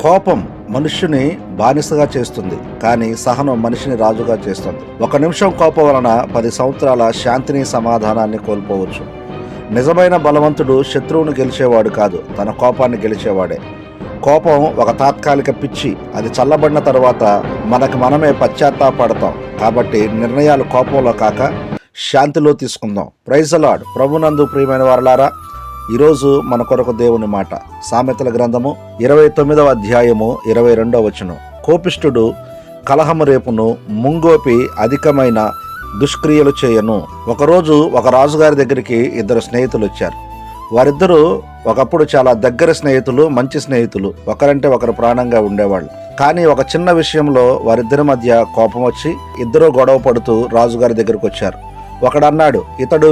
కోపం మనుష్యుని బానిసగా చేస్తుంది, కానీ సహనం మనిషిని రాజుగా చేస్తుంది. ఒక నిమిషం కోపం వలన 10 సంవత్సరాల శాంతిని, సమాధానాన్ని కోల్పోవచ్చు. నిజమైన బలవంతుడు శత్రువును గెలిచేవాడు కాదు, తన కోపాన్ని గెలిచేవాడే. కోపం ఒక తాత్కాలిక పిచ్చి, అది చల్లబడిన తరువాత మనకు మనమే పశ్చాత్తాపడతాం. కాబట్టి నిర్ణయాలు కోపంలో కాక శాంతిలో తీసుకుందాం. Praise the Lord. ప్రభునందు ప్రియమైన వారలారా, ఈరోజు మన కొరకు దేవుని మాట. సామెతల గ్రంథము 29వ అధ్యాయము 22వ వచనం. కోపిష్ఠుడు కలహము రేపును, ముంగోపి అధికమైన దుష్క్రియలు చేయను. ఒకరోజు ఒక రాజుగారి దగ్గరికి 2 స్నేహితులు వచ్చారు. వారిద్దరూ ఒకప్పుడు చాలా దగ్గర స్నేహితులు, మంచి స్నేహితులు, ఒకరంటే ఒకరు ప్రాణంగా ఉండేవాళ్ళు. కానీ ఒక చిన్న విషయంలో వారిద్దరి మధ్య కోపం వచ్చి ఇద్దరూ గొడవ పడుతూ రాజుగారి దగ్గరికి వచ్చారు. ఒకడన్నాడు, ఇతడు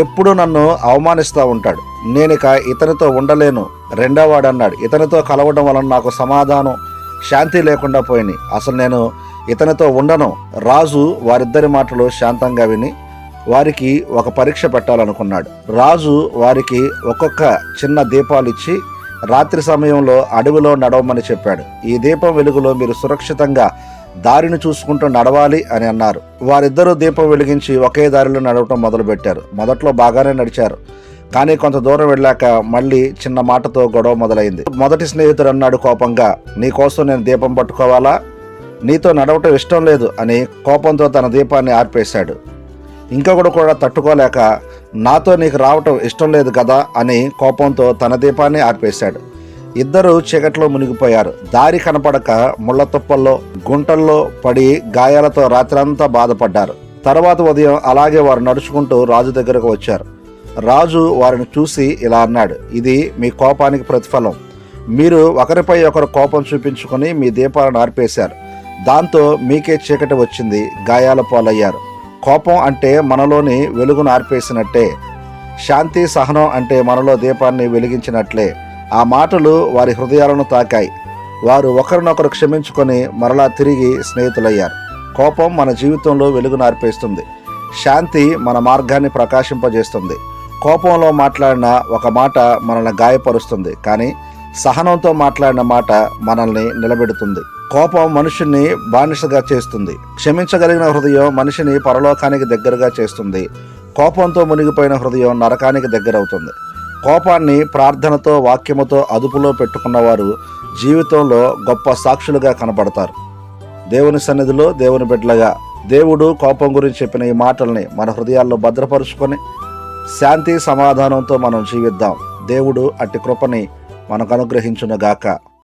ఎప్పుడు నన్ను అవమానిస్తూ ఉంటాడు, నేనిక ఇతనితో ఉండలేను. రెండోవాడు అన్నాడు, ఇతనితో కలవడం వలన నాకు సమాధానం, శాంతి లేకుండా పోయినాయి, అసలు నేను ఇతనితో ఉండను. రాజు వారిద్దరి మాటలు శాంతంగా విని వారికి ఒక పరీక్ష పెట్టాలనుకున్నాడు. రాజు వారికి ఒక్కొక్క చిన్న దీపాలు ఇచ్చి రాత్రి సమయంలో అడవిలో నడవమని చెప్పాడు. ఈ దీపం వెలుగులో మీరు సురక్షితంగా దారిని చూసుకుంటూ నడవాలి అని అన్నారు. వారిద్దరూ దీపం వెలిగించి ఒకే దారిలో నడవటం మొదలుపెట్టారు. మొదట్లో బాగానే నడిచారు, కానీ కొంత దూరం వెళ్ళాక మళ్ళీ చిన్న మాటతో గొడవ మొదలైంది. మొదటి స్నేహితుడు అన్నాడు కోపంగా, నీకోసం నేను దీపం పట్టుకోవాలా, నీతో నడవటం ఇష్టం లేదు అని కోపంతో తన దీపాన్ని ఆర్పేశాడు. ఇంకొకడు కూడా తట్టుకోలేక, నాతో నీకు రావటం ఇష్టం లేదు కదా అని కోపంతో తన దీపాన్ని ఆర్పేశాడు. ఇద్దరు చీకట్లో మునిగిపోయారు. దారి కనపడక ముళ్ళ తుప్పల్లో, గుంటల్లో పడి గాయాలతో రాత్రంతా బాధపడ్డారు. తర్వాత ఉదయం అలాగే వారు నడుచుకుంటూ రాజు దగ్గరకు వచ్చారు. రాజు వారిని చూసి ఇలా అన్నాడు, ఇది మీ కోపానికి ప్రతిఫలం. మీరు ఒకరిపై ఒకరు కోపం చూపించుకొని మీ దీపాలను ఆర్పేశారు. దాంతో మీకే చీకటి వచ్చింది, గాయాల పాలయ్యారు. కోపం అంటే మనలోని వెలుగును ఆర్పేసినట్టే. శాంతి, సహనం అంటే మనలో దీపాన్ని వెలిగించినట్లే. ఆ మాటలు వారి హృదయాలను తాకాయి. వారు ఒకరినొకరు క్షమించుకొని మరలా తిరిగి స్నేహితులయ్యారు. కోపం మన జీవితంలో వెలుగును ఆర్పేస్తుంది, శాంతి మన మార్గాన్ని ప్రకాశింపజేస్తుంది. కోపంలో మాట్లాడిన ఒక మాట మనల్ని గాయపరుస్తుంది, కానీ సహనంతో మాట్లాడిన మాట మనల్ని నిలబెడుతుంది. కోపం మనుషుని బానిసగా చేస్తుంది. క్షమించగలిగిన హృదయం మనిషిని పరలోకానికి దగ్గరగా చేస్తుంది. కోపంతో మునిగిపోయిన హృదయం నరకానికి దగ్గరవుతుంది. కోపాన్ని ప్రార్థనతో, వాక్యముతో అదుపులో పెట్టుకున్నవారు జీవితంలో గొప్ప సాక్షులుగా కనబడతారు. దేవుని సన్నిధిలో దేవుని బిడ్డలుగా దేవుడు కోపం గురించి చెప్పిన ఈ మాటల్ని మన హృదయాల్లో భద్రపరుచుకొని శాంతి, సమాధానంతో మనం జీవిద్దాం. దేవుడు అట్టి కృపని మనకు అనుగ్రహించునుగాక.